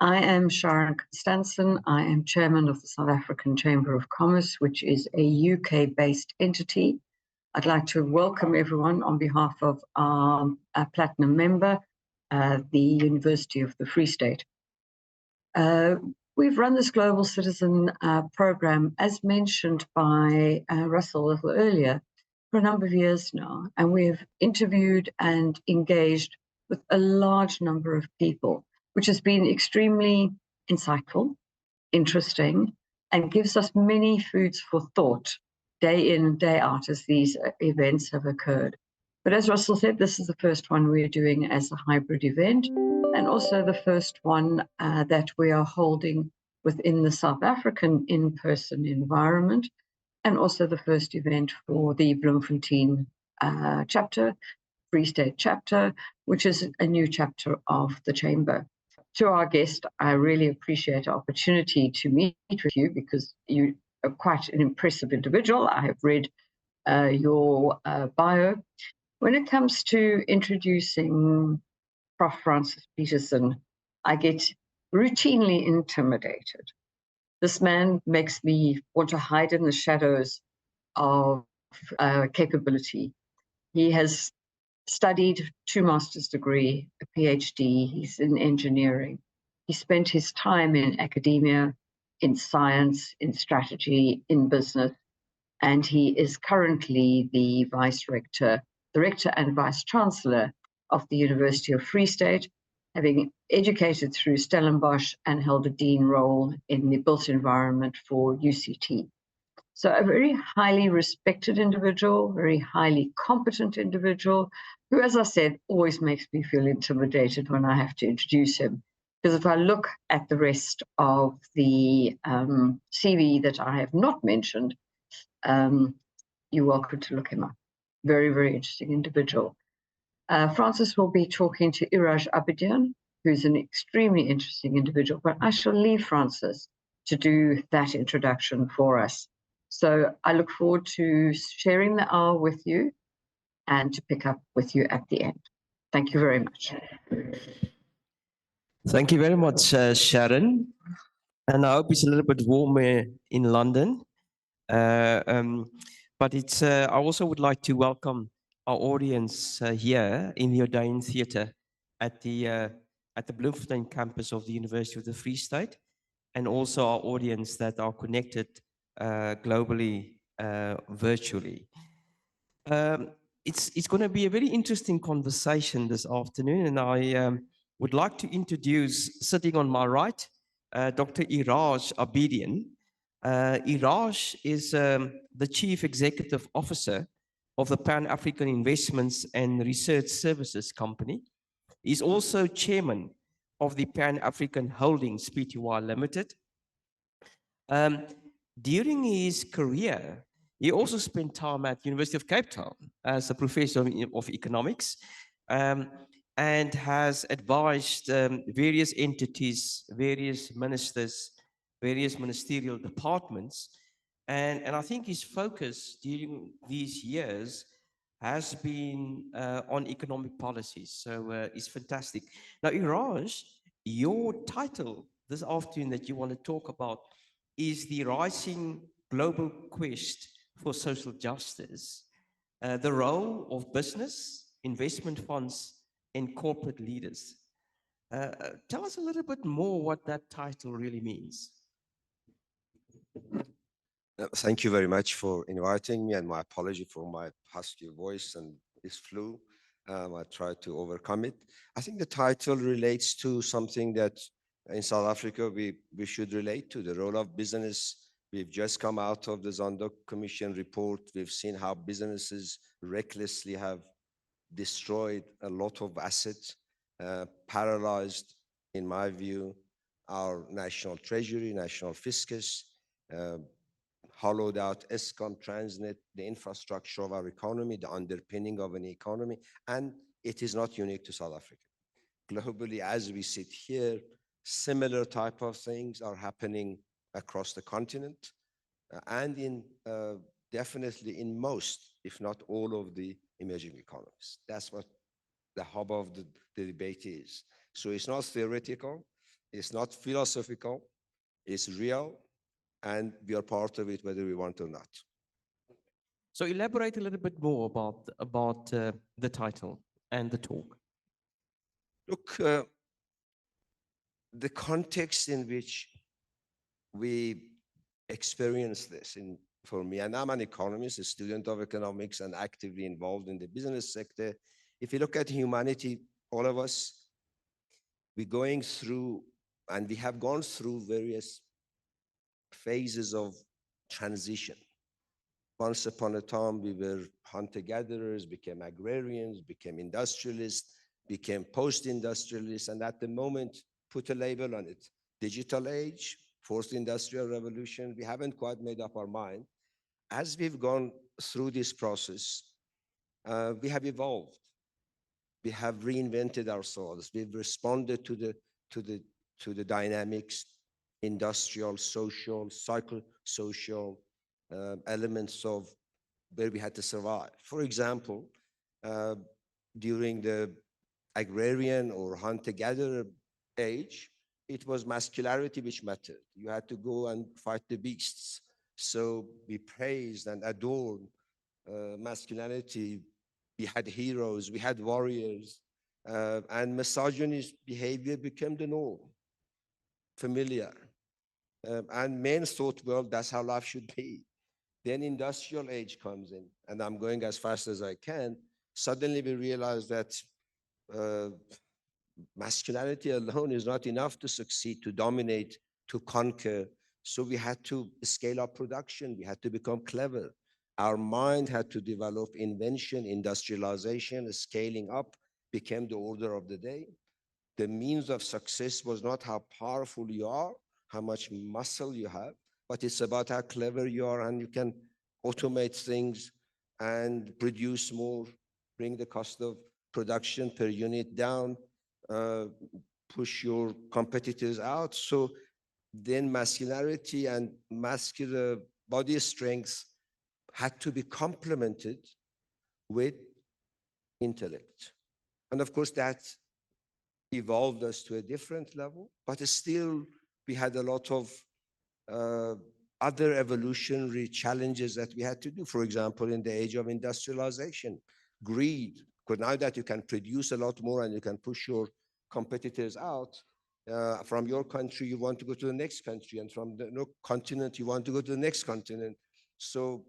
I am Sharon Constançon. I am chairman of the South African Chamber of Commerce, which is a UK-based entity. I'd like to welcome everyone on behalf of our platinum member, the University of the Free State. We've run this Global Citizen program, as mentioned by Russell a little earlier, for a number of years now, and we've interviewed and engaged with a large number of people, which has been extremely insightful, interesting, and gives us many foods for thought day in and day out as these events have occurred. But as Russell said, this is the first one we're doing as a hybrid event, and also the first one that we are holding within the South African in-person environment, and also the first event for the Bloemfontein chapter, Free State chapter, which is a new chapter of the Chamber. To our guest, I really appreciate the opportunity to meet with you because you are quite an impressive individual. I have read your bio. When it comes to introducing Prof Francis Petersen, I get routinely intimidated. This man makes me want to hide in the shadows of capability. He has studied 2 master's degree, a PhD. He's in engineering. He spent his time in academia, in science, in strategy, in business, and he is currently the Rector and Vice-Chancellor of the University of Free State, having educated through Stellenbosch and held a dean role in the built environment for UCT. So a very highly respected individual, very highly competent individual, who, as I said, always makes me feel intimidated when I have to introduce him. Because if I look at the rest of the CV that I have not mentioned, you're welcome to look him up. Very, very interesting individual. Francis will be talking to Iraj Abedian, who's an extremely interesting individual, but I shall leave Francis to do that introduction for us. So I look forward to sharing the hour with you and to pick up with you at the end. Thank you very much. Thank you very much, Sharon. And I hope it's a little bit warmer in London. But it's, I also would like to welcome our audience here in the Odeon Theatre at the Bloemfontein campus of the University of the Free State, and also our audience that are connected globally, virtually. It's going to be a very interesting conversation this afternoon, and I would like to introduce, sitting on my right, Dr. Iraj Abedian. Iraj is the Chief Executive Officer of the Pan-African Investments and Research Services Company. He's also Chairman of the Pan-African Holdings Pty Limited. During his career, he also spent time at the University of Cape Town as a professor of economics, and has advised various entities, various ministers, various ministerial departments. And I think his focus during these years has been on economic policies. So it's fantastic. Now, Iraj, your title this afternoon that you want to talk about is the rising global quest for social justice, the role of business, investment funds, and corporate leaders. Tell us a little bit more what that title really means. Thank you very much for inviting me, and my apology for my husky voice and this flu. I tried to overcome it. I think the title relates to something that in South Africa we should relate to, the role of business. We've just come out of the Zondo Commission report. We've seen how businesses recklessly have destroyed a lot of assets, paralyzed, in my view, our national treasury, national fiscus, hollowed out Eskom, Transnet, the infrastructure of our economy, the underpinning of an economy, and it is not unique to South Africa. Globally, as we sit here, similar type of things are happening across the continent, and in definitely in most, if not all, of the emerging economies. That's what the hub of the debate is. So it's not theoretical, It's not philosophical, it's real, and we are part of it whether we want or not. So elaborate a little bit more about the title and the talk. Look, the context in which we experience this, for me, and I'm an economist, a student of economics, and actively involved in the business sector. If you look at humanity, all of us, we're going through, and we have gone through various phases of transition. Once upon a time, we were hunter-gatherers, became agrarians, became industrialists, became post-industrialists, and at the moment, put a label on it. Digital age, fourth industrial revolution, we haven't quite made up our mind. As we've gone through this process, we have evolved. We have reinvented ourselves. We've responded to the dynamics, industrial, social, psychosocial elements of where we had to survive. For example, during the agrarian or hunter-gatherer age, it was masculinity which mattered. You had to go and fight the beasts. So we praised and adored masculinity. We had heroes, we had warriors, and misogynist behavior became the norm, familiar. And men thought, well, that's how life should be. Then industrial age comes in, and I'm going as fast as I can. Suddenly we realize that masculinity alone is not enough to succeed, to dominate, to conquer. So we had to scale up production. We had to become clever. Our mind had to develop invention, industrialization, scaling up became the order of the day. The means of success was not how powerful you are, how much muscle you have, but it's about how clever you are, and you can automate things and produce more, bring the cost of production per unit down, push your competitors out. So then masculinity and muscular body strength had to be complemented with intellect. And of course, that evolved us to a different level, but still we had a lot of other evolutionary challenges that we had to do. For example, in the age of industrialization, greed, because now that you can produce a lot more and you can push your competitors out, from your country, you want to go to the next country, and from the continent, you want to go to the next continent. So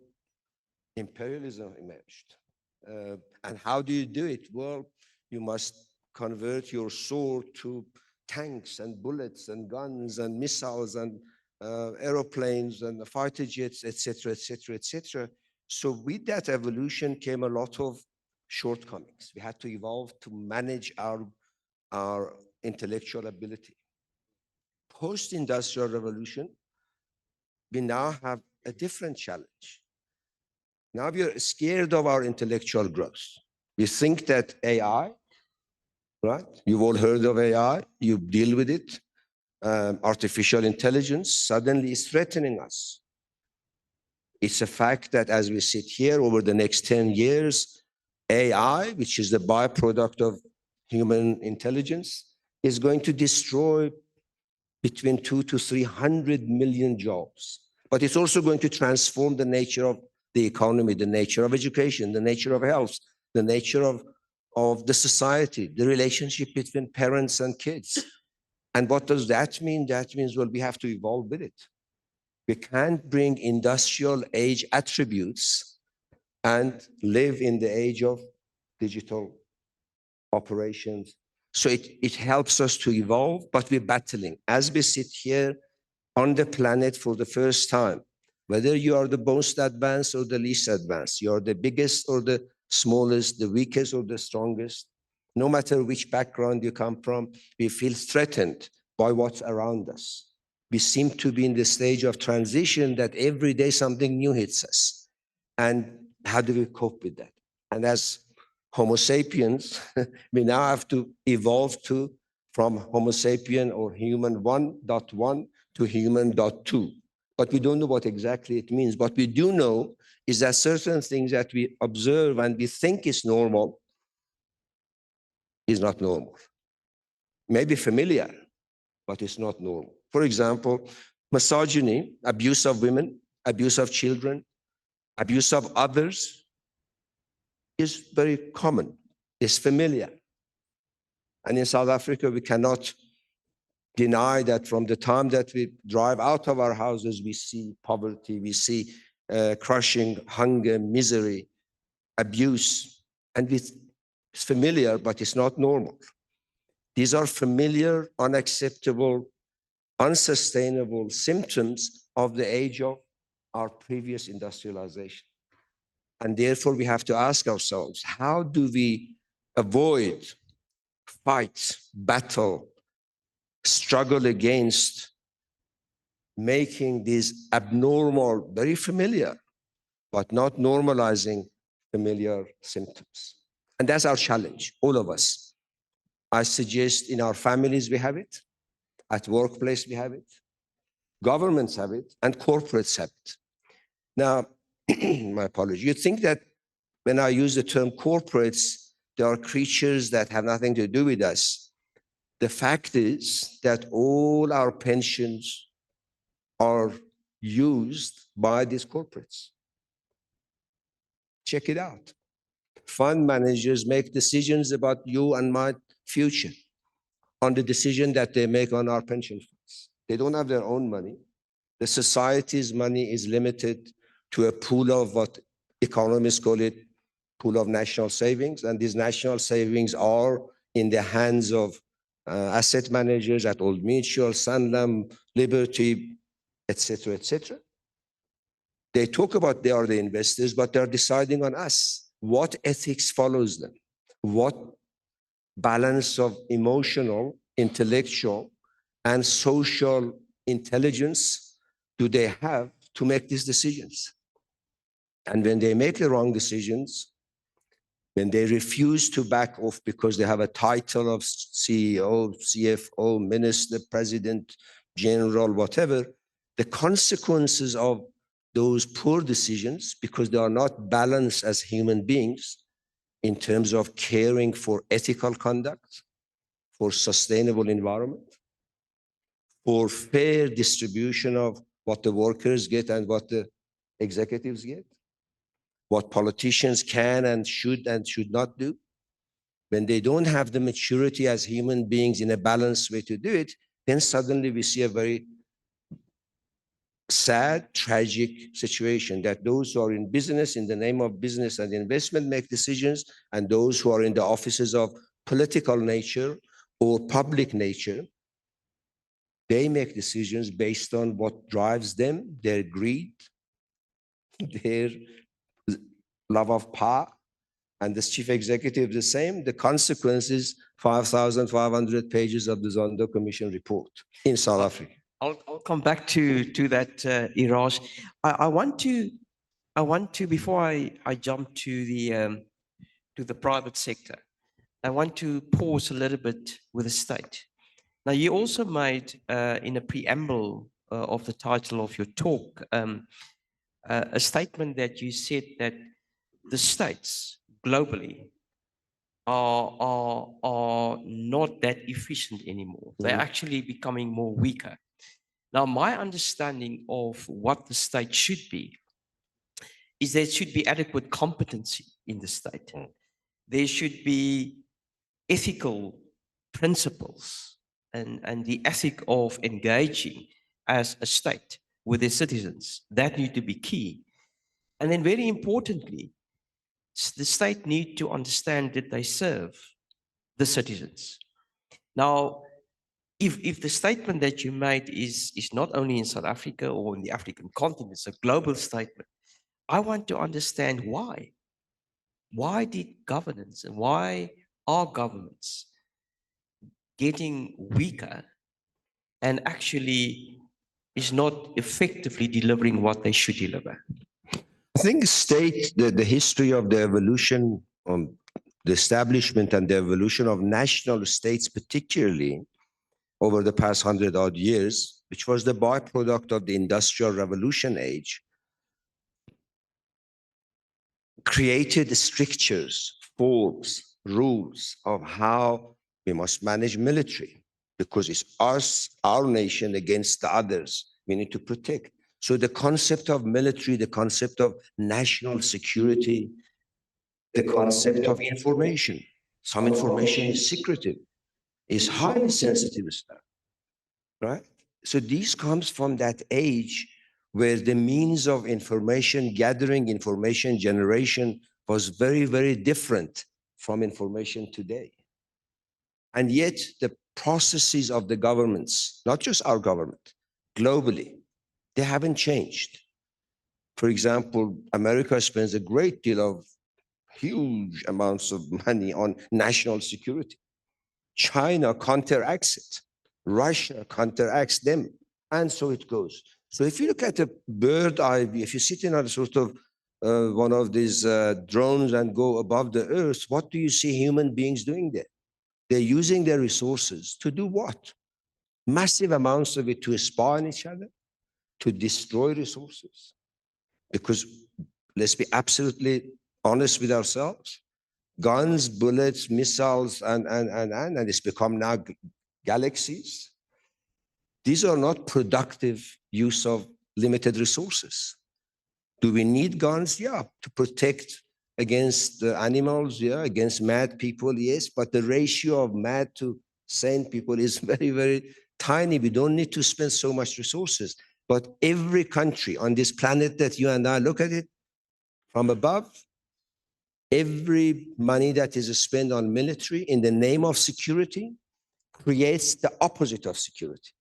imperialism emerged. And how do you do it? Well, you must convert your sword to tanks and bullets and guns and missiles and aeroplanes and fighter jets, etc., etc., etc. So with that evolution came a lot of shortcomings. We had to evolve to manage our intellectual ability. Post-industrial revolution, we now have a different challenge. Now we are scared of our intellectual growth. We think that AI, right? You've all heard of AI, you deal with it. Artificial intelligence suddenly is threatening us. It's a fact that as we sit here over the next 10 years, AI, which is the byproduct of human intelligence, is going to destroy between 200 to 300 million jobs. But it's also going to transform the nature of the economy, the nature of education, the nature of health, the nature of the society, the relationship between parents and kids. And what does that mean? That means, well, we have to evolve with it. We can't bring industrial age attributes and live in the age of digital operations. So it helps us to evolve, but we're battling. As we sit here on the planet for the first time, whether you are the most advanced or the least advanced, you are the biggest or the smallest, the weakest or the strongest, no matter which background you come from, we feel threatened by what's around us. We seem to be in the stage of transition that every day something new hits us. And how do we cope with that? And as Homo sapiens, we now have to evolve from Homo sapien or human 1.1 to human 2. But we don't know what exactly it means. What we do know is that certain things that we observe and we think is normal is not normal. Maybe familiar, but it's not normal. For example, misogyny, abuse of women, abuse of children, abuse of others is very common, is familiar. And in South Africa, we cannot deny that from the time that we drive out of our houses, we see poverty, we see crushing hunger, misery, abuse, and it's familiar, but it's not normal. These are familiar, unacceptable, unsustainable symptoms of the age of our previous industrialization. And therefore, we have to ask ourselves, how do we avoid, fight, battle, struggle against making these abnormal, very familiar, but not normalizing familiar symptoms? And that's our challenge, all of us. I suggest in our families we have it, at workplace we have it, governments have it, and corporates have it. Now, my apology, you think that when I use the term corporates, there are creatures that have nothing to do with us. The fact is that all our pensions are used by these corporates. Check it out. Fund managers make decisions about you and my future on the decision that they make on our pension funds. They don't have their own money. The society's money is limited to a pool of what economists call it, pool of national savings. And these national savings are in the hands of asset managers at Old Mutual, Sanlam, Liberty, etc., etc. They talk about they are the investors, but they're deciding on us. What ethics follows them? What balance of emotional, intellectual, and social intelligence do they have to make these decisions? And when they make the wrong decisions, when they refuse to back off because they have a title of CEO, CFO, minister, president, general, whatever, the consequences of those poor decisions, because they are not balanced as human beings in terms of caring for ethical conduct, for sustainable environment, for fair distribution of what the workers get and what the executives get, what politicians can and should not do. When they don't have the maturity as human beings in a balanced way to do it, then suddenly we see a very sad, tragic situation that those who are in business, in the name of business and investment, make decisions, and those who are in the offices of political nature or public nature, they make decisions based on what drives them, their greed, their love of power, and this chief executive the same. The consequences, 5,500 pages of the Zondo Commission report in South Africa. I'll come back to that, Iraj. I want to before I jump to the private sector, I want to pause a little bit with the state. Now, you also made in a preamble of the title of your talk a statement that you said that the states globally are not that efficient anymore. They're actually becoming more weaker. Now, my understanding of what the state should be is there should be adequate competency in the state. There should be ethical principles and the ethic of engaging as a state with their citizens. That need to be key. And then very importantly, the state need to understand that they serve the citizens. Now, if the statement that you made is not only in South Africa or in the African continent, it's a global statement, I want to understand why. Why did governance and why are governments getting weaker and actually is not effectively delivering what they should deliver? I think the history of the evolution, the establishment and the evolution of national states, particularly over the past 100-odd years, which was the byproduct of the Industrial Revolution age, created strictures, forms, rules of how we must manage military, because it's us, our nation against the others. We need to protect. So the concept of military, the concept of national security, the concept of information. Some information is secretive, is highly sensitive stuff, right? So these comes from that age where the means of information gathering, information generation was very, very different from information today. And yet the processes of the governments, not just our government, globally, they haven't changed. For example, America spends a great deal of huge amounts of money on national security. China counteracts it. Russia counteracts them. And so it goes. So if you look at a bird eye view, if you sit in a sort of one of these drones and go above the earth, what do you see human beings doing there? They're using their resources to do what? Massive amounts of it to spy on each other, to destroy resources. Because let's be absolutely honest with ourselves. Guns, bullets, missiles, and it's become now galaxies. These are not productive use of limited resources. Do we need guns? Yeah, to protect against the animals, yeah, against mad people, yes, but the ratio of mad to sane people is very, very tiny. We don't need to spend so much resources. But every country on this planet that you and I look at it from above, every money that is spent on military in the name of security creates the opposite of security.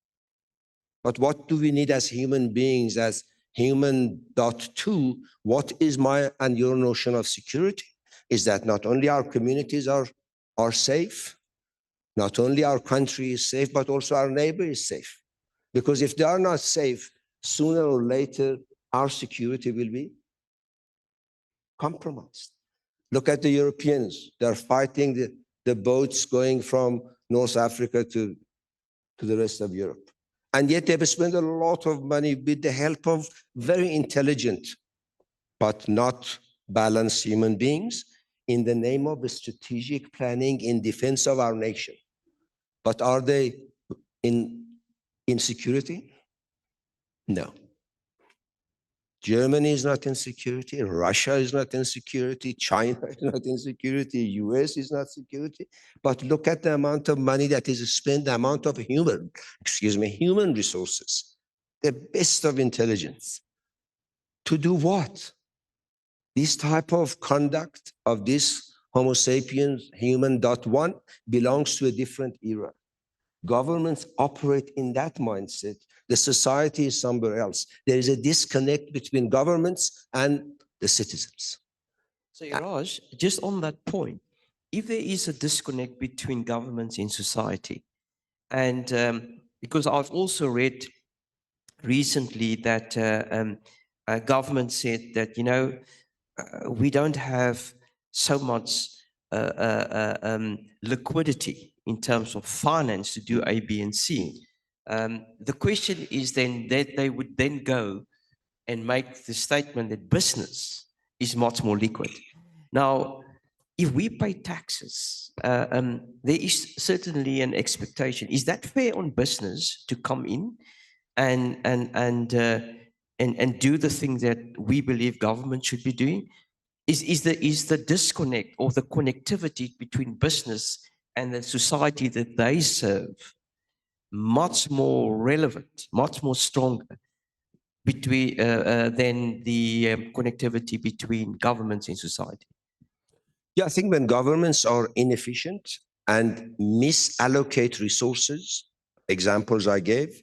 But what do we need as human beings, as human.2? What is my and your notion of security? Is that not only our communities are safe, not only our country is safe, but also our neighbor is safe. Because if they are not safe, sooner or later, our security will be compromised. Look at the Europeans. They're fighting the boats going from North Africa to the rest of Europe. And yet they've spent a lot of money with the help of very intelligent, but not balanced human beings in the name of strategic planning in defense of our nation. But are they in security? No. Germany is not in security, Russia is not in security, China is not in security, US is not security. But look at the amount of money that is spent, the amount of human resources, the best of intelligence. To do what? This type of conduct of this Homo sapiens human.1 belongs to a different era. Governments operate in that mindset. The society is somewhere else. There is a disconnect between governments and the citizens. So, Iraj, just on that point, if there is a disconnect between governments in society, and because I've also read recently that government said that, we don't have so much liquidity in terms of finance to do A, B, and C. The question is then that they would then go and make the statement that business is much more liquid. Now, if we pay taxes, there is certainly an expectation. Is that fair on business to come in and do the things that we believe government should be doing? Is the disconnect or the connectivity between business and the society that they serve much more relevant, much more stronger between than the connectivity between governments in society? Yeah, I think when governments are inefficient and misallocate resources, examples I gave,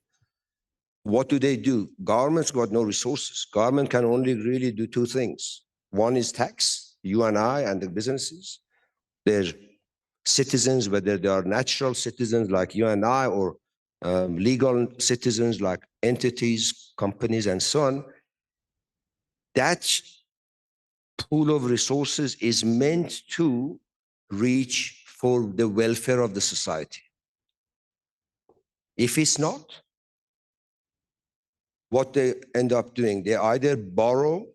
what do? Governments got no resources. Government can only really do two things. One is tax, you and I and the businesses. Their citizens, whether they are natural citizens like you and I, or legal citizens like entities, companies, and so on. That pool of resources is meant to reach for the welfare of the society. If it's not, what they end up doing, they either borrow,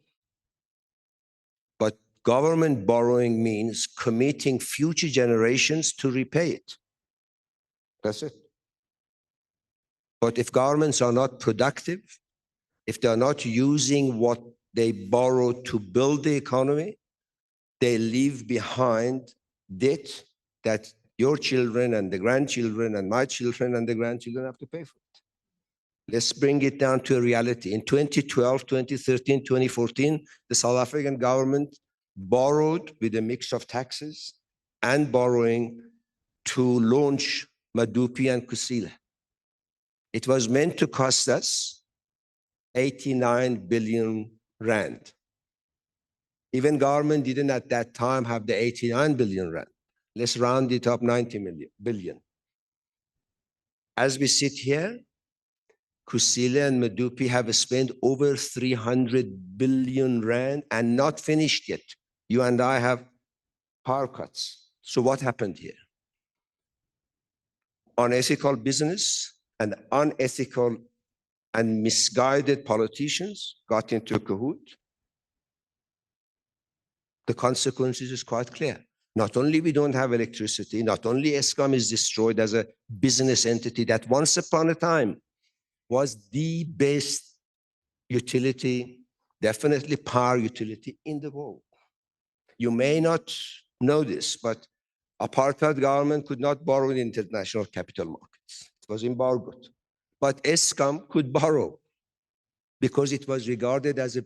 but government borrowing means committing future generations to repay it. That's it. But if governments are not productive, if they are not using what they borrow to build the economy, they leave behind debt that your children and the grandchildren and my children and the grandchildren have to pay for it. Let's bring it down to a reality. In 2012, 2013, 2014, the South African government borrowed with a mix of taxes and borrowing to launch Medupi and Kusile. It was meant to cost us 89 billion rand. Even government didn't at that time have the 89 billion rand. Let's round it up 90 billion. As we sit here, Kusile and Medupi have spent over 300 billion rand and not finished yet. You and I have power cuts. So what happened here? Unethical business and unethical and misguided politicians got into cahoot. The consequences is quite clear. Not only we don't have electricity, not only Eskom is destroyed as a business entity that once upon a time was the best utility, definitely power utility in the world. You may not know this, but apartheid government could not borrow in international capital markets. It was embargoed. But Eskom could borrow because it was regarded as a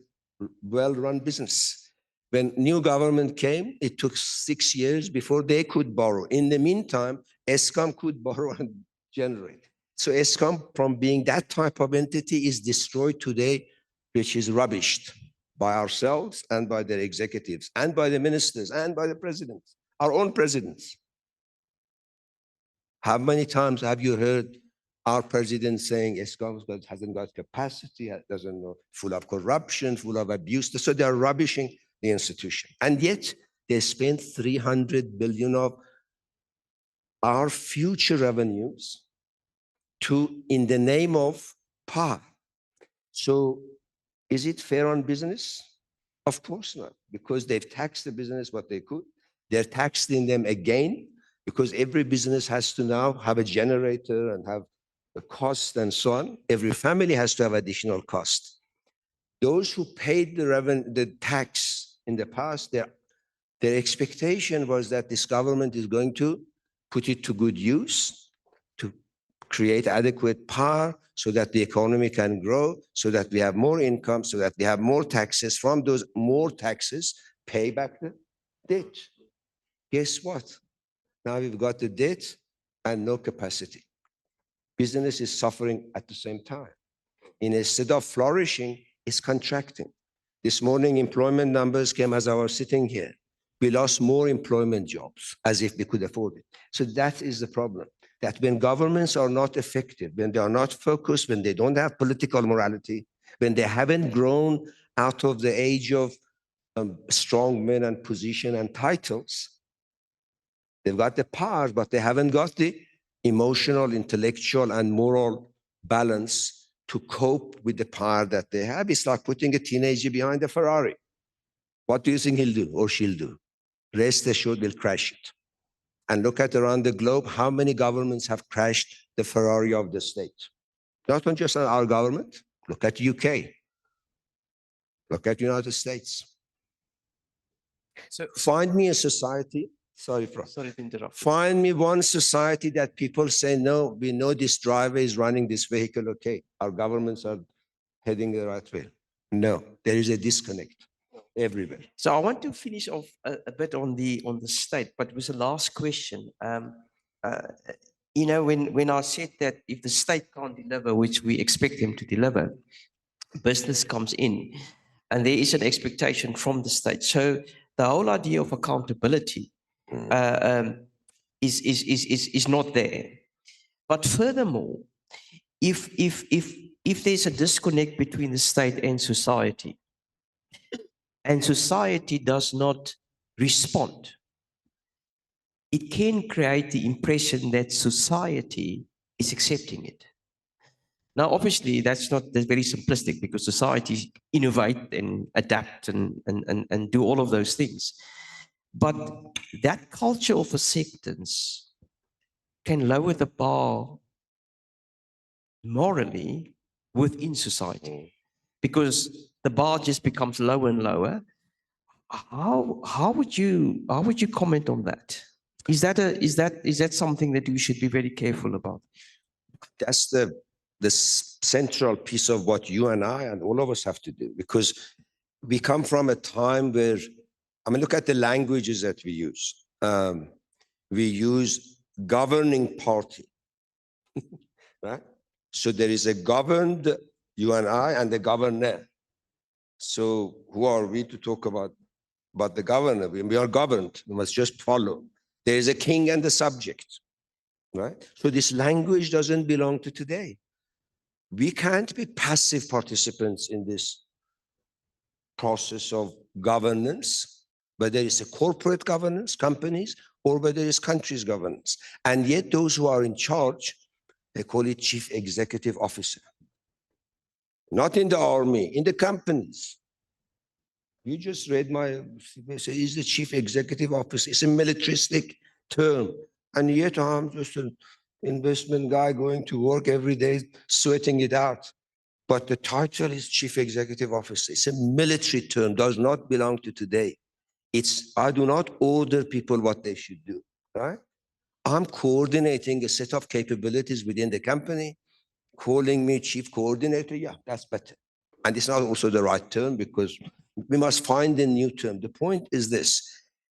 well-run business. When new government came, it took 6 years before they could borrow. In the meantime, Eskom could borrow and generate. So Eskom, from being that type of entity, is destroyed today, which is rubbished by ourselves and by their executives and by the ministers and by the presidents, our own presidents. How many times have you heard our president saying Eskom hasn't got capacity, doesn't know, full of corruption, full of abuse? So they're rubbishing the institution. And yet they spent 300 billion of our future revenues in the name of power. So is it fair on business? Of course not, because they've taxed the business what they could. They're taxing them again because every business has to now have a generator and have a cost and so on. Every family has to have additional cost. Those who paid the tax in the past, their expectation was that this government is going to put it to good use, to create adequate power so that the economy can grow, so that we have more income, so that we have more taxes. From those more taxes, pay back the debt. Guess what? Now we've got the debt and no capacity. Business is suffering at the same time. Instead of flourishing, it's contracting. This morning, employment numbers came as I was sitting here. We lost more employment jobs as if we could afford it. So that is the problem, that when governments are not effective, when they are not focused, when they don't have political morality, when they haven't grown out of the age of strong men and position and titles, they've got the power, but they haven't got the emotional, intellectual, and moral balance to cope with the power that they have. It's like putting a teenager behind a Ferrari. What do you think he'll do or she'll do? Rest assured, we'll crash it. And look at around the globe, how many governments have crashed the Ferrari of the state? Not just our government. Look at UK. Look at United States. So find me a society. Sorry, Prof. Sorry to interrupt. Find me one society that people say, no, we know this driver is running this vehicle okay. Our governments are heading the right way. No, there is a disconnect everywhere. So I want to finish off a bit on the state, but it was the last question. You know, when I said that if the state can't deliver, which we expect them to deliver, business comes in, and there is an expectation from the state. So the whole idea of accountability is not there. But furthermore, if there's a disconnect between the state and society does not respond, it can create the impression that society is accepting it. Now, obviously, that's very simplistic, because society innovate and adapt and do all of those things. But that culture of acceptance can lower the bar morally within society, because the bar just becomes lower and lower. How would you comment on that? Is that something that you should be very careful about? That's the central piece of what you and I and all of us have to do, because we come from a time where, I mean, look at the languages that we use. We use governing party, right? So there is a governed, you and I, and the governor. So who are we to talk about the governor? We are governed. We must just follow. There is a king and the subject, right? So this language doesn't belong to today. We can't be passive participants in this process of governance, whether it's a corporate governance, companies, or whether it's countries' governance. And yet those who are in charge, they call it chief executive officer. Not in the army, in the companies. You just read my, he's the chief executive officer. It's a militaristic term. And yet I'm just an investment guy going to work every day, sweating it out. But the title is chief executive officer. It's a military term, does not belong to today. I do not order people what they should do, right? I'm coordinating a set of capabilities within the company. Calling me chief coordinator, yeah, that's better. And it's not also the right term, because we must find a new term. The point is this: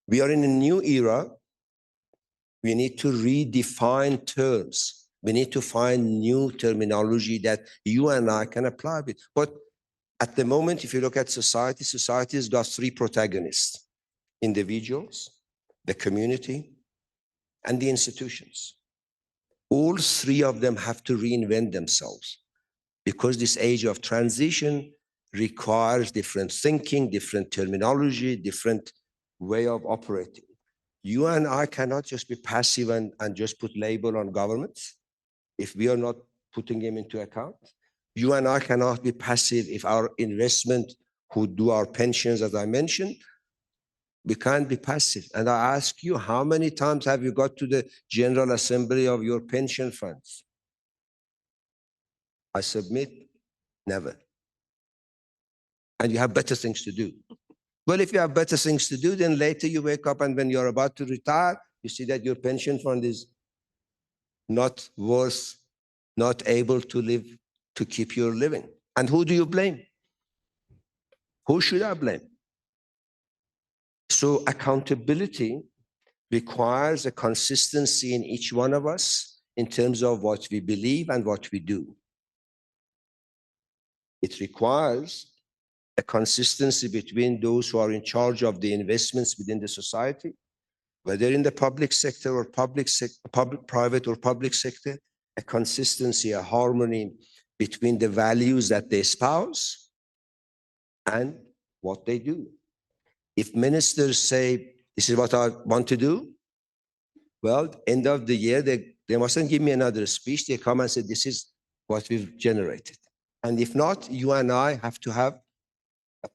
we are in a new era. We need to redefine terms. We need to find new terminology that you and I can apply with. But at the moment, if you look at society, society has got three protagonists: individuals, the community, and the institutions. All three of them have to reinvent themselves, because this age of transition requires different thinking, different terminology, different way of operating. You and I cannot just be passive and just put label on governments if we are not putting them into account. You and I cannot be passive if our investment, who do our pensions, as I mentioned, we can't be passive. And I ask you, how many times have you got to the General Assembly of your pension funds? I submit, never. And you have better things to do. Well, if you have better things to do, then later you wake up and when you're about to retire, you see that your pension fund is not worth, not able to live, to keep your living. And who do you blame? Who should I blame? So accountability requires a consistency in each one of us in terms of what we believe and what we do. It requires a consistency between those who are in charge of the investments within the society, whether in the public sector or private or public sector, a consistency, a harmony between the values that they espouse and what they do. If ministers say, this is what I want to do, well, end of the year, they mustn't give me another speech. They come and say, this is what we've generated. And if not, you and I have to have a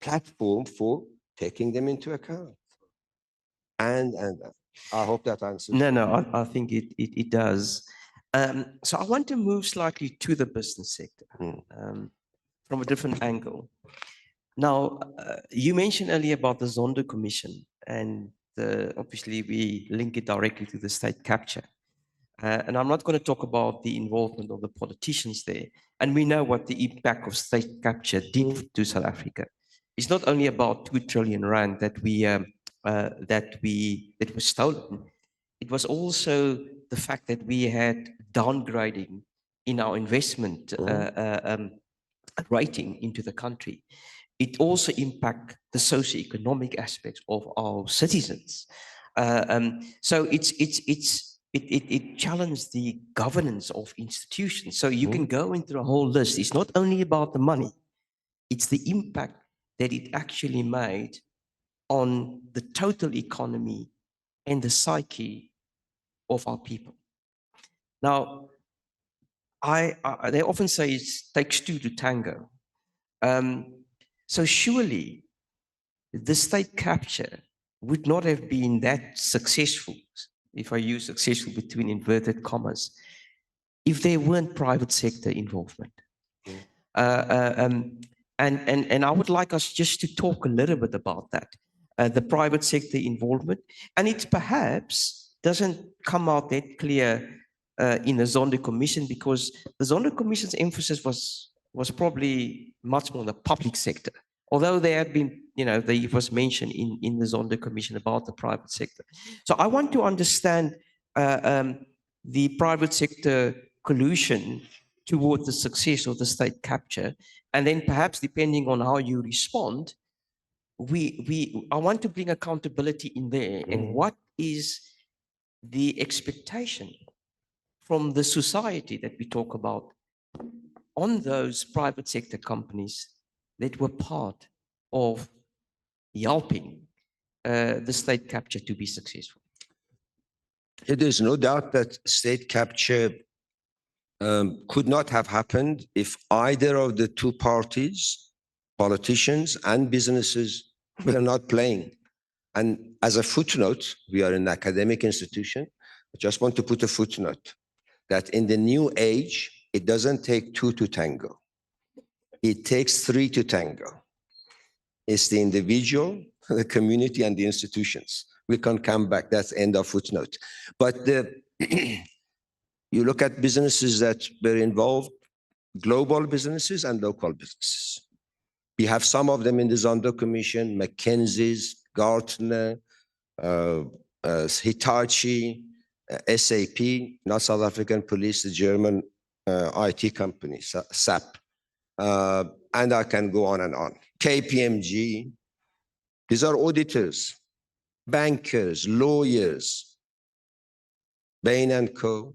platform for taking them into account. And I hope that answers. No, I think it does. So I want to move slightly to the business sector from a different angle. Now, you mentioned earlier about the Zondo Commission, and obviously we link it directly to the state capture. And I'm not going to talk about the involvement of the politicians there. And we know what the impact of state capture did to South Africa. It's not only about 2 trillion rand that was stolen. It was also the fact that we had downgrading in our investment rating into the country. It also impacts the socioeconomic aspects of our citizens. So it challenged the governance of institutions. So you can go into a whole list. It's not only about the money, it's the impact that it actually made on the total economy and the psyche of our people. Now, they often say it takes two to tango. So surely the state capture would not have been that successful, if I use successful between inverted commas, if there weren't private sector involvement. And I would like us just to talk a little bit about that, the private sector involvement. And it perhaps doesn't come out that clear in the Zondo Commission, because the Zondo Commission's emphasis was probably much more on the public sector, although there had been, it was mentioned in the Zondo Commission about the private sector. So I want to understand the private sector collusion toward the success of the state capture, and then perhaps depending on how you respond, I want to bring accountability in there. And what is the expectation from the society that we talk about on those private sector companies that were part of helping the state capture to be successful? There is no doubt that state capture could not have happened if either of the two parties, politicians and businesses, were not playing. And as a footnote, we are an academic institution. I just want to put a footnote that in the new age, it doesn't take two to tango. It takes three to tango. It's the individual, the community, and the institutions. We can come back. That's end of footnote. But you look at businesses that were involved, global businesses and local businesses. We have some of them in the Zondo Commission, McKinsey's, Gartner, Hitachi, SAP, not South African police, the German IT company, SACC. And I can go on and on. KPMG, these are auditors, bankers, lawyers, Bain & Co.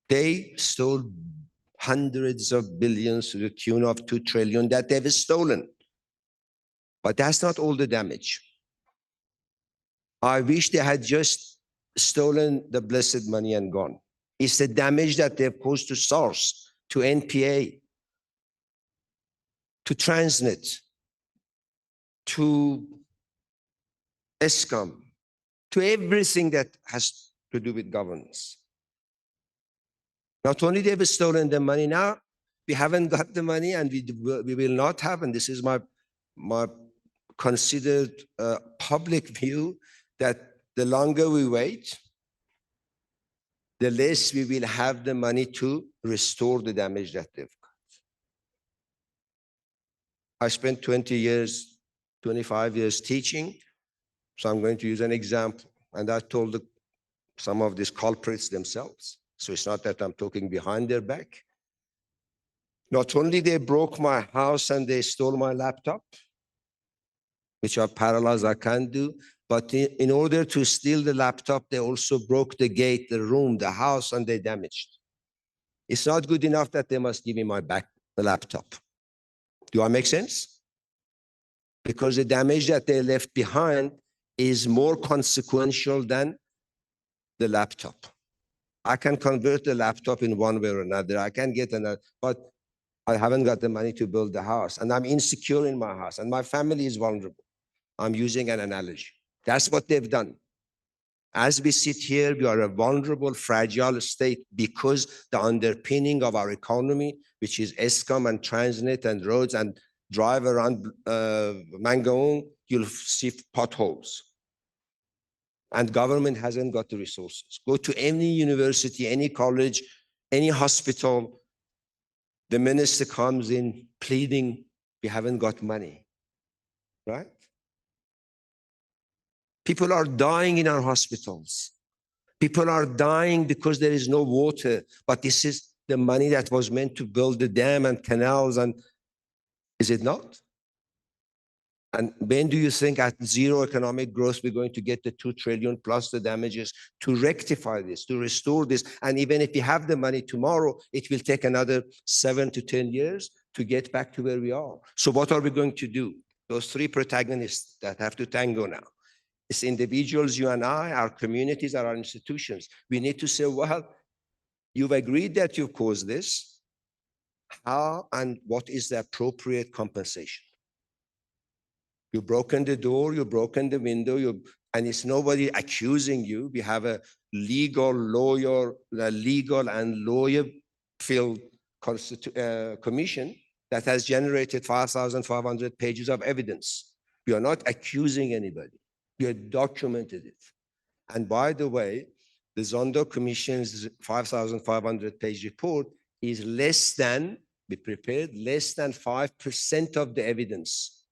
They stole hundreds of billions to the tune of 2 trillion that they've stolen. But that's not all the damage. I wish they had just stolen the blessed money and gone. It's the damage that they've caused to SARS, to NPA, to Transnet, to ESCOM, to everything that has to do with governance. Not only they've stolen the money, now we haven't got the money, and we will not have, and this is my considered public view, that the longer we wait, the less we will have the money to restore the damage that they've got. I spent 20 years, 25 years teaching, so I'm going to use an example. And I told some of these culprits themselves. So it's not that I'm talking behind their back. Not only they broke my house and they stole my laptop, which are parallels I can't do, but in order to steal the laptop, they also broke the gate, the room, the house, and they damaged. It's not good enough that they must give me my back, the laptop. Do I make sense? Because the damage that they left behind is more consequential than the laptop. I can convert the laptop in one way or another. I can get another, but I haven't got the money to build the house, and I'm insecure in my house, and my family is vulnerable. I'm using an analogy. That's what they've done. As we sit here, we are a vulnerable, fragile state because the underpinning of our economy, which is ESCOM and Transnet and roads, and drive around Mangaung, you'll see potholes. And government hasn't got the resources. Go to any university, any college, any hospital, the minister comes in pleading, we haven't got money, right? People are dying in our hospitals. People are dying because there is no water, but this is the money that was meant to build the dam and canals, and is it not? And when do you think at zero economic growth we're going to get the 2 trillion plus the damages to rectify this, to restore this? And even if we have the money tomorrow, it will take another 7 to 10 years to get back to where we are. So what are we going to do? Those three protagonists that have to tango now. It's individuals, you and I, our communities, our institutions. We need to say, well, you've agreed that you've caused this. How and what is the appropriate compensation? You've broken the door, you've broken the window, and it's nobody accusing you. We have a legal and lawyer-filled commission that has generated 5,500 pages of evidence. We are not accusing anybody. We have documented it. And by the way, the Zondo Commission's 5,500-page report is less than, be prepared, less than 5% of the evidence.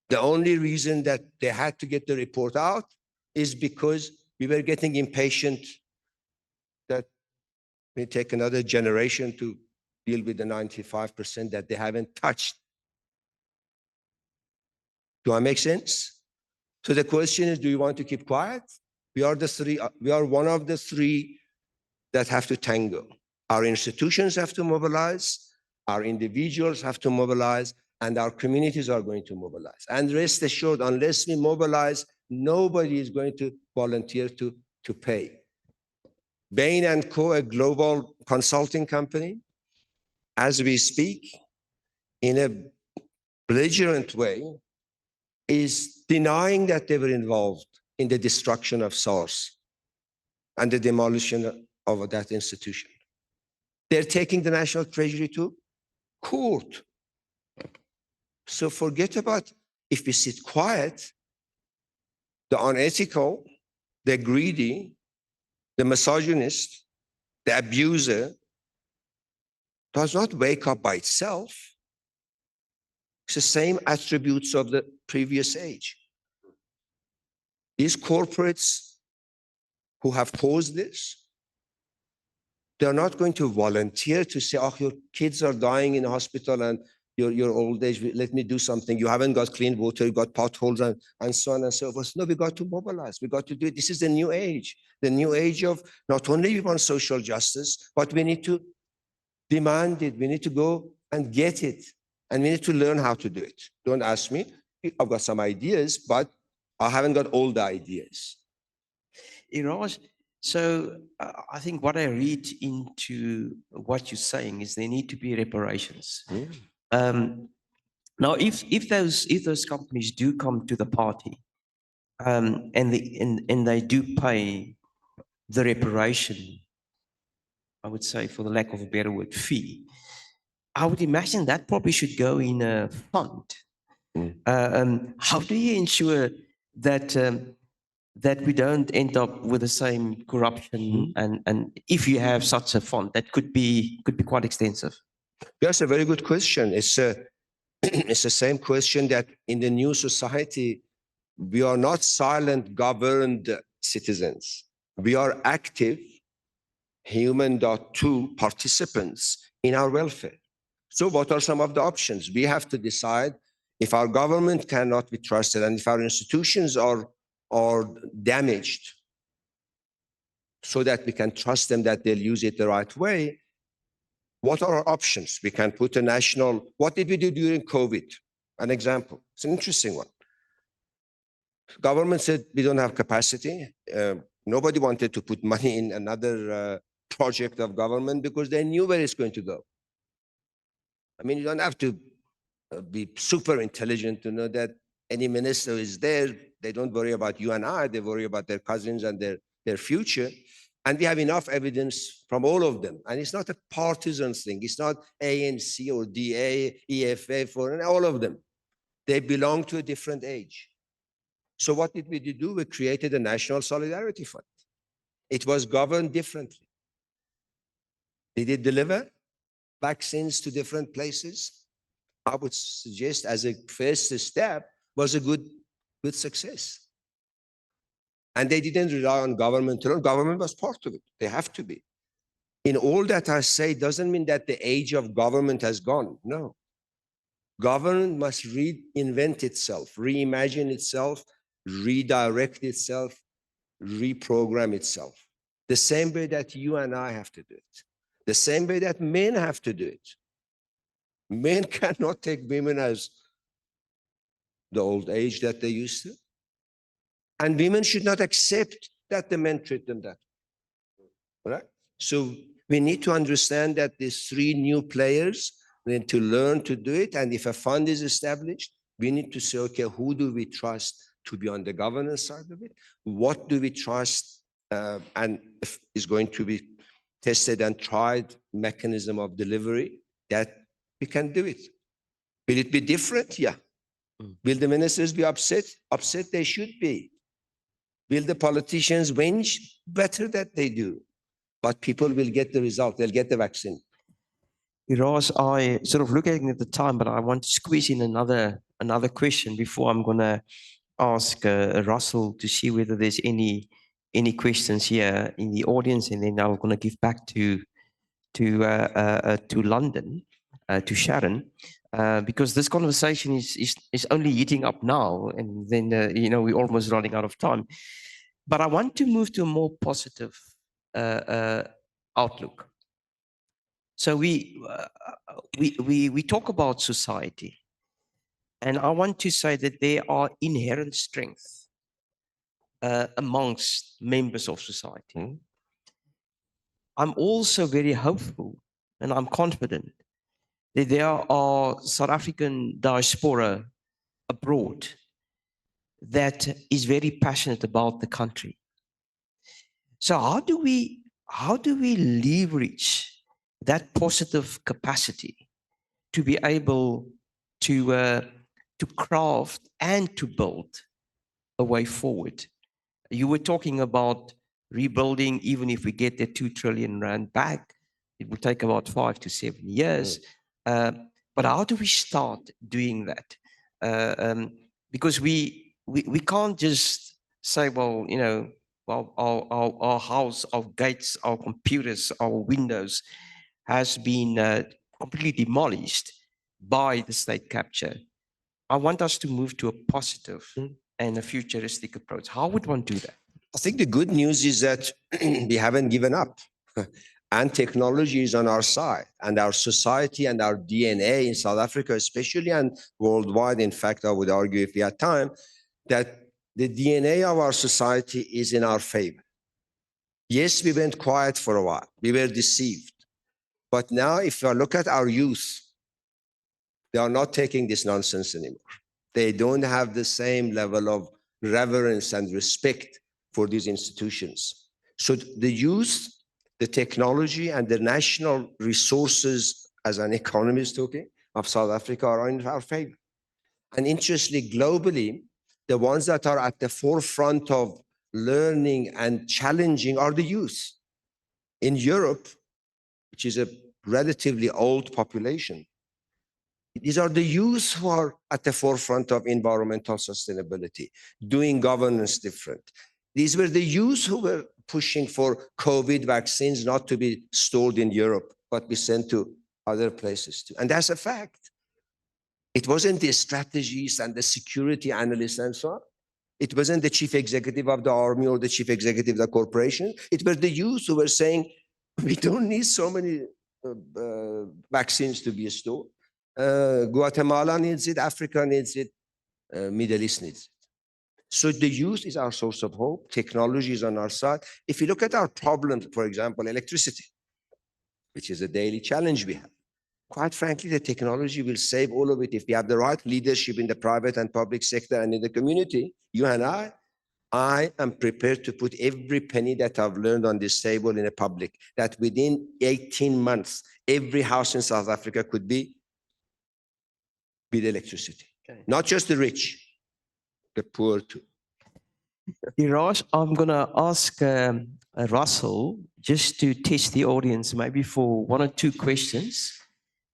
The only reason that they had to get the report out is because we were getting impatient that we take another generation to deal with the 95% that they haven't touched. Do I make sense? So the question is, do you want to keep quiet? We are one of the three that have to tango. Our institutions have to mobilize, our individuals have to mobilize, and our communities are going to mobilize. And rest assured, unless we mobilize, nobody is going to volunteer to pay. Bain & Co., a global consulting company, as we speak, in a belligerent way, is denying that they were involved in the destruction of SARS and the demolition of that institution. They're taking the National Treasury to court. So forget about, if we sit quiet, the unethical, the greedy, the misogynist, the abuser does not wake up by itself. It's the same attributes of the previous age. These corporates who have caused this, they're not going to volunteer to say, oh, your kids are dying in the hospital and your old age, let me do something. You haven't got clean water, you got potholes and so on and so forth. No, we got to mobilize. We got to do it. This is the new age of not only we want social justice, but we need to demand it. We need to go and get it. And we need to learn how to do it. Don't ask me. I've got some ideas, but I haven't got all the ideas. Iraj, so I think what I read into what you're saying is there need to be reparations. Now, if those companies do come to the party and they do pay the reparation, I would say, for the lack of a better word, fee, I would imagine that probably should go in a fund. How do you ensure that that we don't end up with the same corruption? And if you have such a fund, that could be quite extensive. That's a very good question. It's the same question that in the new society, we are not silent, governed citizens. We are active human.2 participants in our welfare. So what are some of the options? We have to decide if our government cannot be trusted and if our institutions are damaged so that we can trust them that they'll use it the right way. What are our options? We can put a national, what did we do during COVID? An example, it's an interesting one. Government said we don't have capacity. Nobody wanted to put money in another project of government because they knew where it's going to go. I mean, you don't have to be super intelligent to know that any minister is there. They don't worry about you and I, they worry about their cousins and their future. And we have enough evidence from all of them. And it's not a partisan thing. It's not ANC or DA, EFF, or all of them. They belong to a different age. So what did we do? We created a National Solidarity Fund. It was governed differently. Did it deliver vaccines to different places? I would suggest as a first step was a good success. And they didn't rely on government alone. Government was part of it. They have to be. In all that I say doesn't mean that the age of government has gone. No. Government must reinvent itself, reimagine itself, redirect itself, reprogram itself. The same way that you and I have to do it. The same way that men have to do it. Men cannot take women as the old age that they used to. And women should not accept that the men treat them that way. Right? So we need to understand that these three new players need to learn to do it. And if a fund is established, we need to say, okay, who do we trust to be on the governance side of it? What do we trust and if is going to be tested and tried mechanism of delivery that we can do it? Will it be different? Yeah. Will the ministers be upset? Upset they should be. Will the politicians whinge? Better that they do. But people will get the result. They'll get the vaccine. Iraj, I sort of looking at the time, but I want to squeeze in another question before I'm going to ask Russell to see whether there's any questions here in the audience, and then I'm going to give back to London, to Sharon, because this conversation is only heating up now, and then we're almost running out of time. But I want to move to a more positive outlook. So we talk about society, and I want to say that there are inherent strengths amongst members of society. I'm also very hopeful, and I'm confident that there are South African diaspora abroad that is very passionate about the country. So how do we leverage that positive capacity to be able to craft and to build a way forward? You were talking about rebuilding, even if we get the 2 trillion rand back, it will take about 5 to 7 years. But how do we start doing that? Because we can't just say, well, our house, our gates, our computers, our windows has been completely demolished by the state capture. I want us to move to a positive and a futuristic approach. How would one do that? I think the good news is that we haven't given up. And technology is on our side, and our society and our DNA in South Africa especially, and worldwide, in fact, I would argue if we had time, that the DNA of our society is in our favor. Yes, we went quiet for a while. We were deceived. But now if you look at our youth, they are not taking this nonsense anymore. They don't have the same level of reverence and respect for these institutions. So the youth, the technology, and the national resources, as an economist talking, of South Africa are in our favor. And interestingly, globally, the ones that are at the forefront of learning and challenging are the youth. In Europe, which is a relatively old population, these are the youth who are at the forefront of environmental sustainability, doing governance different. These were the youth who were pushing for COVID vaccines not to be stored in Europe, but be sent to other places too. And that's a fact. It wasn't the strategists and the security analysts and so on. It wasn't the chief executive of the army or the chief executive of the corporation. It was the youth who were saying, we don't need so many vaccines to be stored. Guatemala needs it, Africa needs it, Middle East needs it. So the youth is our source of hope. Technology is on our side. If you look at our problems, for example, electricity, which is a daily challenge we have, quite frankly, the technology will save all of it if we have the right leadership in the private and public sector and in the community. You and I am prepared to put every penny that I've learned on this table in the public, that within 18 months, every house in South Africa could be with electricity. Okay. Not just the rich, the poor too. Iraj, I'm going to ask Russell just to test the audience, maybe for 1 or 2 questions,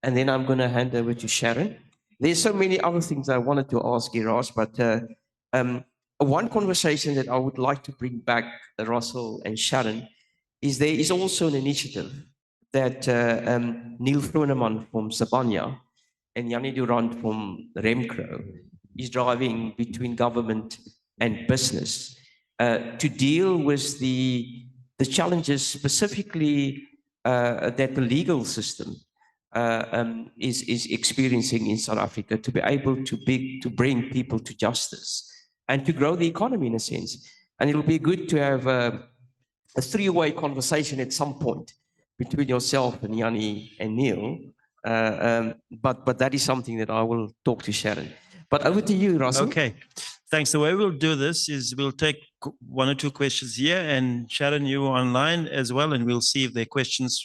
and then I'm going to hand over to Sharon. There's so many other things I wanted to ask Iraj, but one conversation that I would like to bring back, Russell and Sharon, is there is also an initiative that Neil Groneman from Sabanya and Jannie Durant from Remkro is driving between government and business to deal with the challenges specifically that the legal system is experiencing in South Africa, to be able to bring people to justice and to grow the economy in a sense. And it'll be good to have a 3-way conversation at some point between yourself and Jannie and Neil. But that is something that I will talk to Sharon. But over to you, Russell. Okay. Thanks. The way we'll do this is we'll take one or two questions here, and Sharon, you online as well, and we'll see if there are questions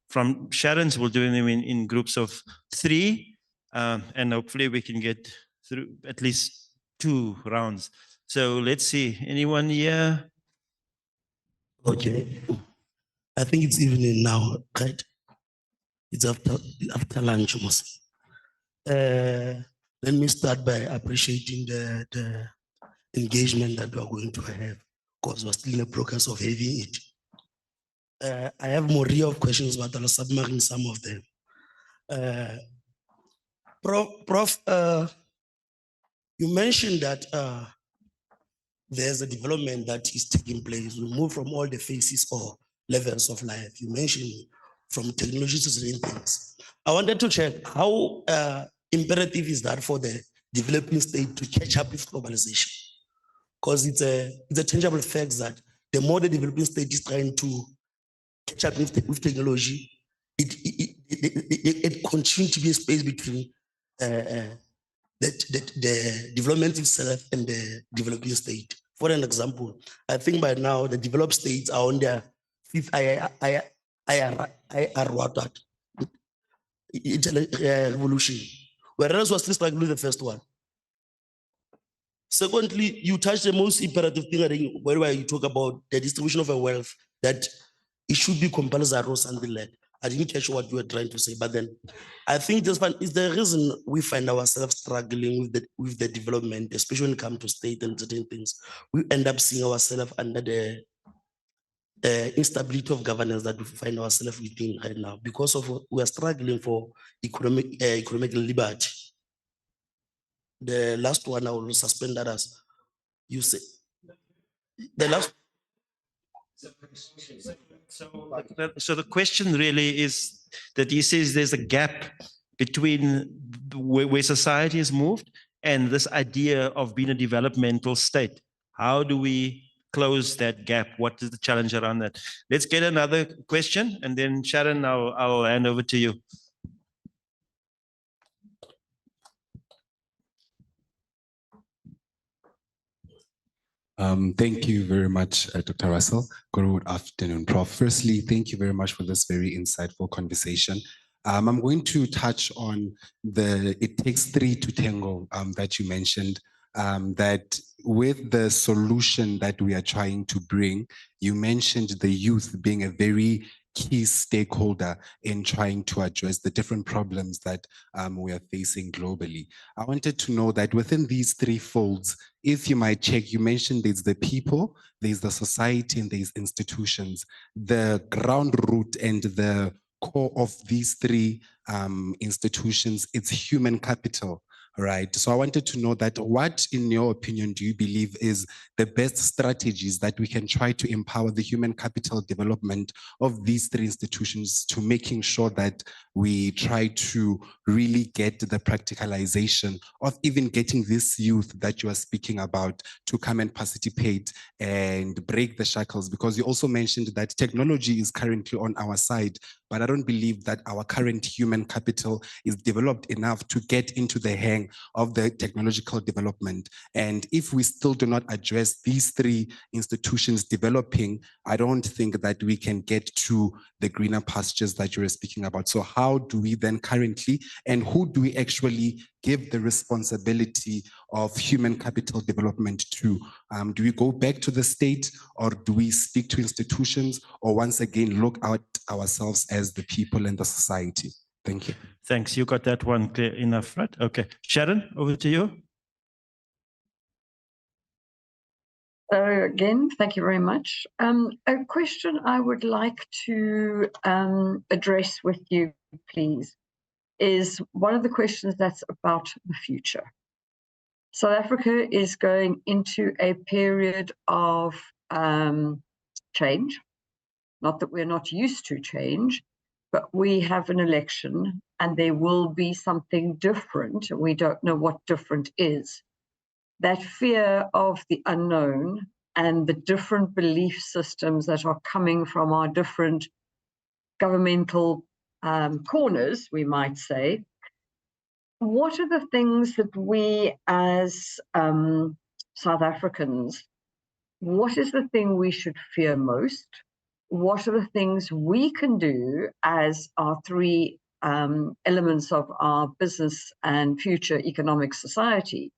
from Sharon's. We'll do them in groups of 3, and hopefully we can get through at least 2 rounds. So let's see, anyone here? Okay. I think it's evening now, right? It's after lunch almost. Let me start by appreciating the engagement that we are going to have, because we're still in the process of having it. I have more real questions, but I'll submarine some of them. Prof, you mentioned that there's a development that is taking place. We move from all the phases or levels of life. You mentioned from technology to certain things. I wanted to check how imperative is that for the developing state to catch up with globalization? Because it's a tangible fact that the more the developing state is trying to catch up with technology, it continues to be a space between the development itself and the developing state. For an example, I think by now the developed states are on their 5th revolution, whereas we're still struggling with the first one. Secondly, you touched the most imperative thing, I think, where you talk about the distribution of a wealth, that it should be compulsory or something like. I didn't catch what you were trying to say, but then I think this one is the reason we find ourselves struggling with the development, especially when it comes to state and certain things. We end up seeing ourselves under the instability of governance that we find ourselves within right now, because of we are struggling for economic liberty. The last one I will suspend that as you say. The last. So the question really is that he says there's a gap between where society has moved and this idea of being a developmental state. How do we close that gap? What is the challenge around that? Let's get another question, and then Sharon, I'll hand over to you. Thank you very much, Dr. Russell. Good afternoon, Prof. Firstly, thank you very much for this very insightful conversation. I'm going to touch on it takes 3 to tango that you mentioned, that with the solution that we are trying to bring, you mentioned the youth being a very key stakeholder in trying to address the different problems that we are facing globally. I wanted to know that within these 3 folds, if you might check, you mentioned there's the people, there's the society, and there's institutions. The ground root and the core of these 3 institutions, it's human capital. Right. So I wanted to know that what, in your opinion, do you believe is the best strategies that we can try to empower the human capital development of these 3 institutions to making sure that we try to really get the practicalization of even getting this youth that you are speaking about to come and participate and break the shackles? Because you also mentioned that technology is currently on our side, but I don't believe that our current human capital is developed enough to get into the hang of the technological development. And if we still do not address these 3 institutions developing, I don't think that we can get to the greener pastures that you were speaking about. So how do we then currently, and who do we actually give the responsibility of human capital development to? Do we go back to the state, or do we speak to institutions, or once again look at ourselves as the people and the society? Thank you. Thanks. You got that one clear enough, right? Okay. Sharon, over to you. So again, thank you very much. A question I would like to address with you, please, is one of the questions that's about the future. South Africa is going into a period of change. Not that we're not used to change, but we have an election and there will be something different. We don't know what different is. That fear of the unknown and the different belief systems that are coming from our different governmental corners, we might say. What are the things that we as South Africans, what is the thing we should fear most? What are the things we can do as our three elements of our business and future economic society?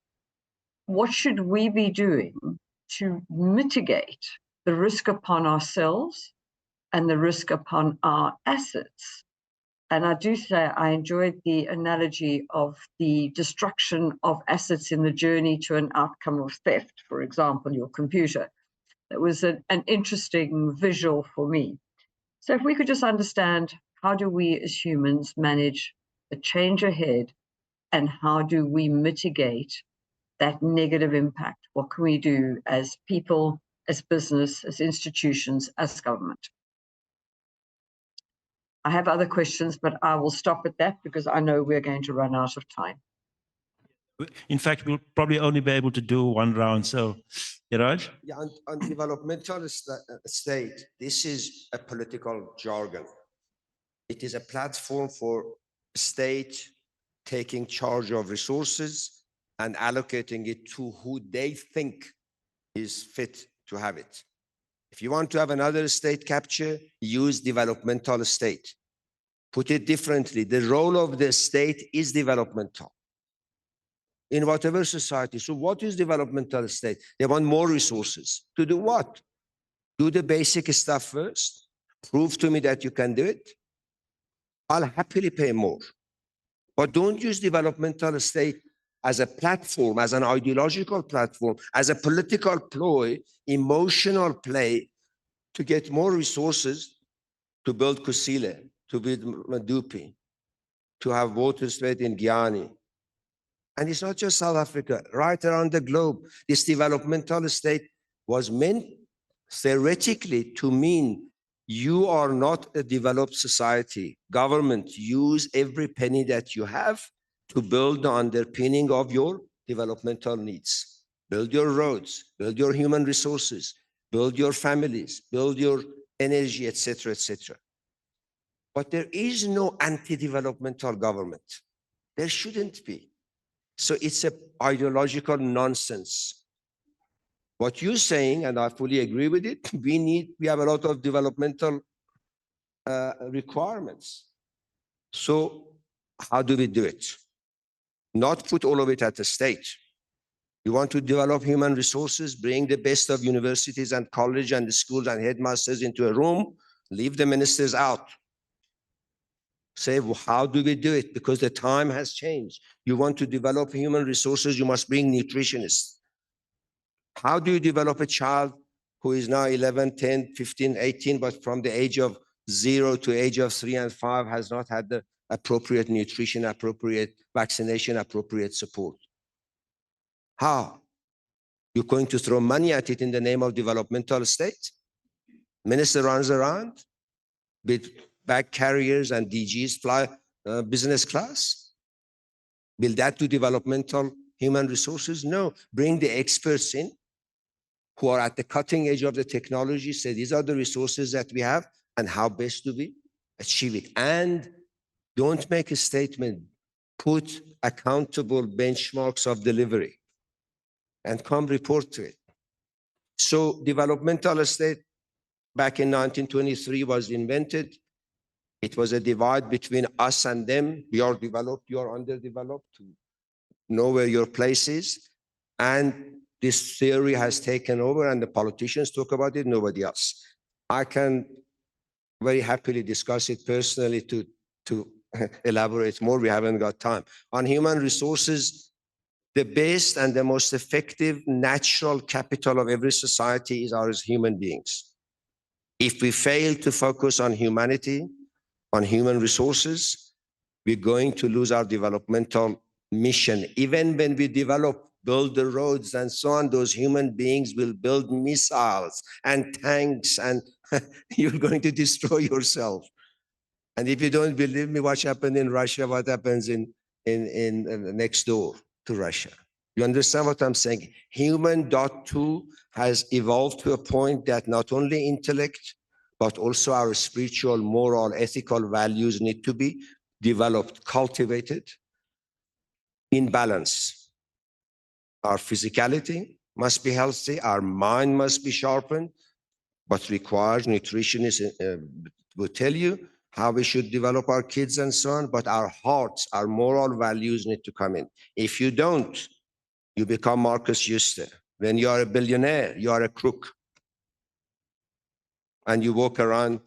What should we be doing to mitigate the risk upon ourselves and the risk upon our assets? And I do say I enjoyed the analogy of the destruction of assets in the journey to an outcome of theft, for example, your computer. That was an interesting visual for me. So if we could just understand, how do we as humans manage the change ahead, and how do we mitigate that negative impact? What can we do as people, as business, as institutions, as government? I have other questions, but I will stop at that because I know we're going to run out of time. In fact, we'll probably only be able to do one round. So, Iraj? Yeah, on developmental state, this is a political jargon. It is a platform for state taking charge of resources and allocating it to who they think is fit to have it. If you want to have another state capture, use developmental state. Put it differently, the role of the state is developmental in whatever society. So what is developmental state? They want more resources. To do what? Do the basic stuff first. Prove to me that you can do it. I'll happily pay more. But don't use developmental state as a platform, as an ideological platform, as a political ploy, emotional play to get more resources to build Kusile, to build Madupi, to have water straight in Guyana. And it's not just South Africa, right around the globe. This developmental state was meant theoretically to mean you are not a developed society. Government, use every penny that you have to build the underpinning of your developmental needs. Build your roads, build your human resources, build your families, build your energy, etc., etc. But there is no anti-developmental government. There shouldn't be. So it's an ideological nonsense. What you're saying, and I fully agree with it, we have a lot of developmental requirements. So how do we do it? Not put all of it at the state. You want to develop human resources, bring the best of universities and college and the schools and headmasters into a room, leave the ministers out. Say, well, how do we do it? Because the time has changed. You want to develop human resources, you must bring nutritionists. How do you develop a child who is now 11, 10, 15, 18, but from the age of 0 to age of 3 and 5 has not had the appropriate nutrition, appropriate vaccination, appropriate support? How? You're going to throw money at it in the name of developmental state? Minister runs around with bag carriers and DGs fly business class? Will that do developmental human resources? No. Bring the experts in who are at the cutting edge of the technology, say these are the resources that we have and how best do we achieve it. And don't make a statement, put accountable benchmarks of delivery and come report to it. So developmental state back in 1923 was invented. It was a divide between us and them. We are developed, you are underdeveloped, to know where your place is. And this theory has taken over and the politicians talk about it, nobody else. I can very happily discuss it personally to elaborate more. We haven't got time. On human resources, the best and the most effective natural capital of every society is ours human beings. If we fail to focus on humanity, on human resources, we're going to lose our developmental mission. Even when we build the roads and so on, those human beings will build missiles and tanks and you're going to destroy yourself. And if you don't believe me, watch happened in Russia, what happens in next door to Russia. You understand what I'm saying? Human .2 has evolved to a point that not only intellect, but also our spiritual, moral, ethical values need to be developed, cultivated in balance. Our physicality, must be healthy, our mind must be sharpened, but requires nutritionists will tell you how we should develop our kids and so on, but our hearts, our moral values need to come in. If you don't, you become Marcus Euster. When you are a billionaire, you are a crook. And you walk around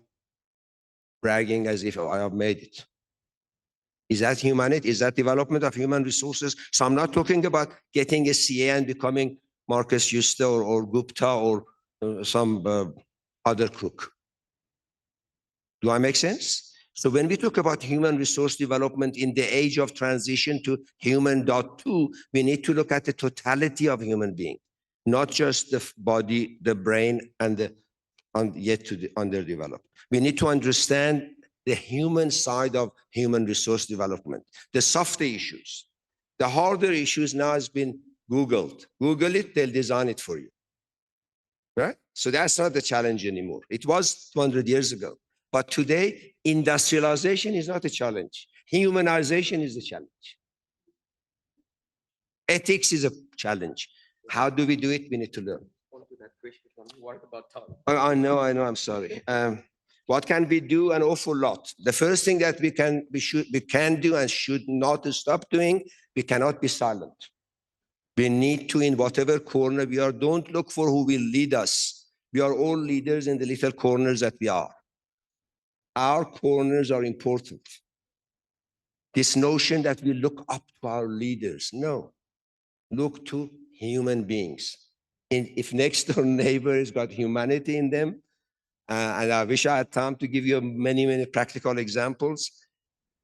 bragging as if, oh, I have made it. Is that humanity? Is that development of human resources? So I'm not talking about getting a CA and becoming Marcus Euster or Gupta or some other crook. Do I make sense? So when we talk about human resource development in the age of transition to human.2, we need to look at the totality of human being, not just the body, the brain, and the yet to underdeveloped. We need to understand the human side of human resource development, the softer issues. The harder issues now has been Googled. Google it, they'll design it for you. Right? So that's not the challenge anymore. It was 200 years ago. But today, industrialization is not a challenge. Humanization is the challenge. Ethics is a challenge. How do we do it? We need to learn. I know, I'm sorry. What can we do? An awful lot. The first thing that we can do and should not stop doing, we cannot be silent. We need to, in whatever corner we are, don't look for who will lead us. We are all leaders in the little corners that we are. Our corners are important. This notion that we look up to our leaders, no. Look to human beings. And if next door neighbor has got humanity in them, and I wish I had time to give you many, many practical examples,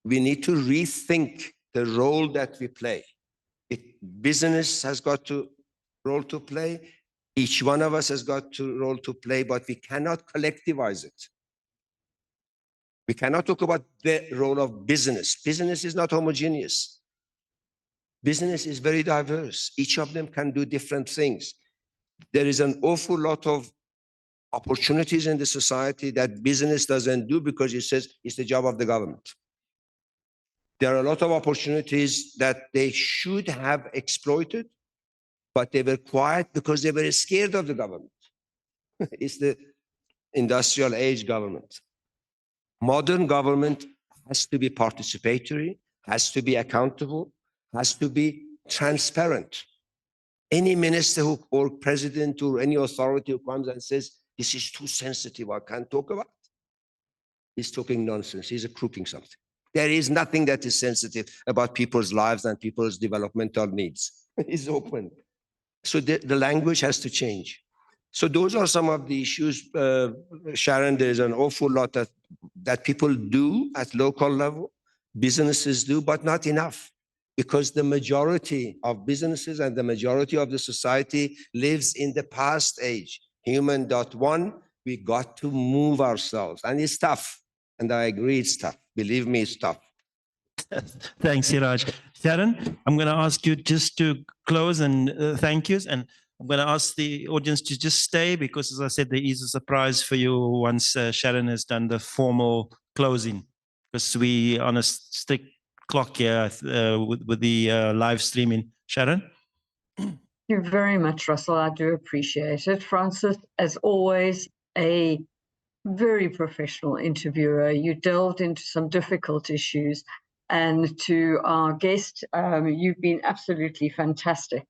we need to rethink the role that we play. Business has got a role to play. Each one of us has got a role to play, but we cannot collectivize it. We cannot talk about the role of business. Business is not homogeneous. Business is very diverse. Each of them can do different things. There is an awful lot of opportunities in the society that business doesn't do because it says it's the job of the government. There are a lot of opportunities that they should have exploited, but they were quiet because they were scared of the government. It's the industrial age government. Modern government has to be participatory, has to be accountable, has to be transparent. Any minister or president or any authority who comes and says, this is too sensitive, I can't talk about it, he's talking nonsense, he's crooking something. There is nothing that is sensitive about people's lives and people's developmental needs. It's open. So the language has to change. So those are some of the issues, Sharon. There's an awful lot that people do at local level, businesses do, but not enough. Because the majority of businesses and the majority of the society lives in the past age. Human.1, we got to move ourselves. And it's tough. And I agree it's tough. Believe me, it's tough. Thanks, Iraj. Sharon, I'm going to ask you just to close and thank yous. And I'm going to ask the audience to just stay because, as I said, there is a surprise for you once Sharon has done the formal closing. Because we on a strict clock here with the live streaming. Sharon? Thank you very much, Russell. I do appreciate it. Francis, as always, a very professional interviewer. You delved into some difficult issues. And to our guest, you've been absolutely fantastic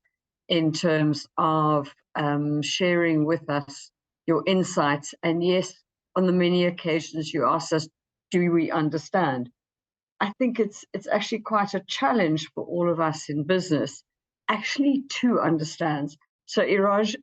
in terms of sharing with us your insights. And yes, on the many occasions you asked us, do we understand? I think it's actually quite a challenge for all of us in business actually to understand. So Iraj,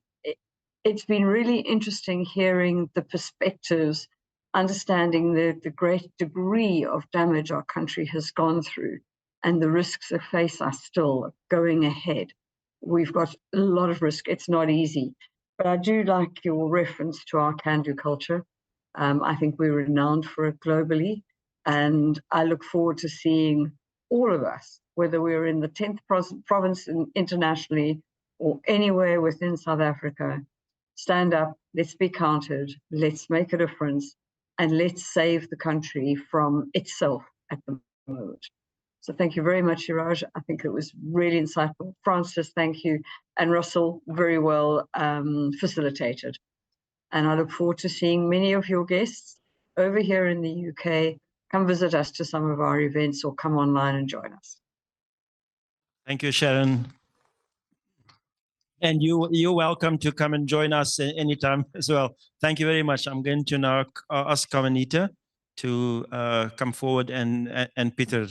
it's been really interesting hearing the perspectives, understanding the great degree of damage our country has gone through and the risks that face us still going ahead. We've got a lot of risk. It's not easy. But I do like your reference to our can-do culture. I think we're renowned for it globally. And I look forward to seeing all of us, whether we're in the 10th province internationally or anywhere within South Africa, stand up, let's be counted, let's make a difference, and let's save the country from itself at the moment. So thank you very much, Iraj. I think it was really insightful. Francis, thank you. And Russell, very well facilitated. And I look forward to seeing many of your guests over here in the UK. Come visit us to some of our events or come online and join us. Thank you, Sharon. And you're welcome to come and join us anytime as well. Thank you very much. I'm going to now ask Kamanita to come forward and Peter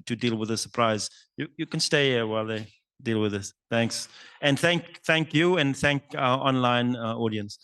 to deal with the surprise. You can stay here while they deal with this. Thanks. And thank you and thank our online audience.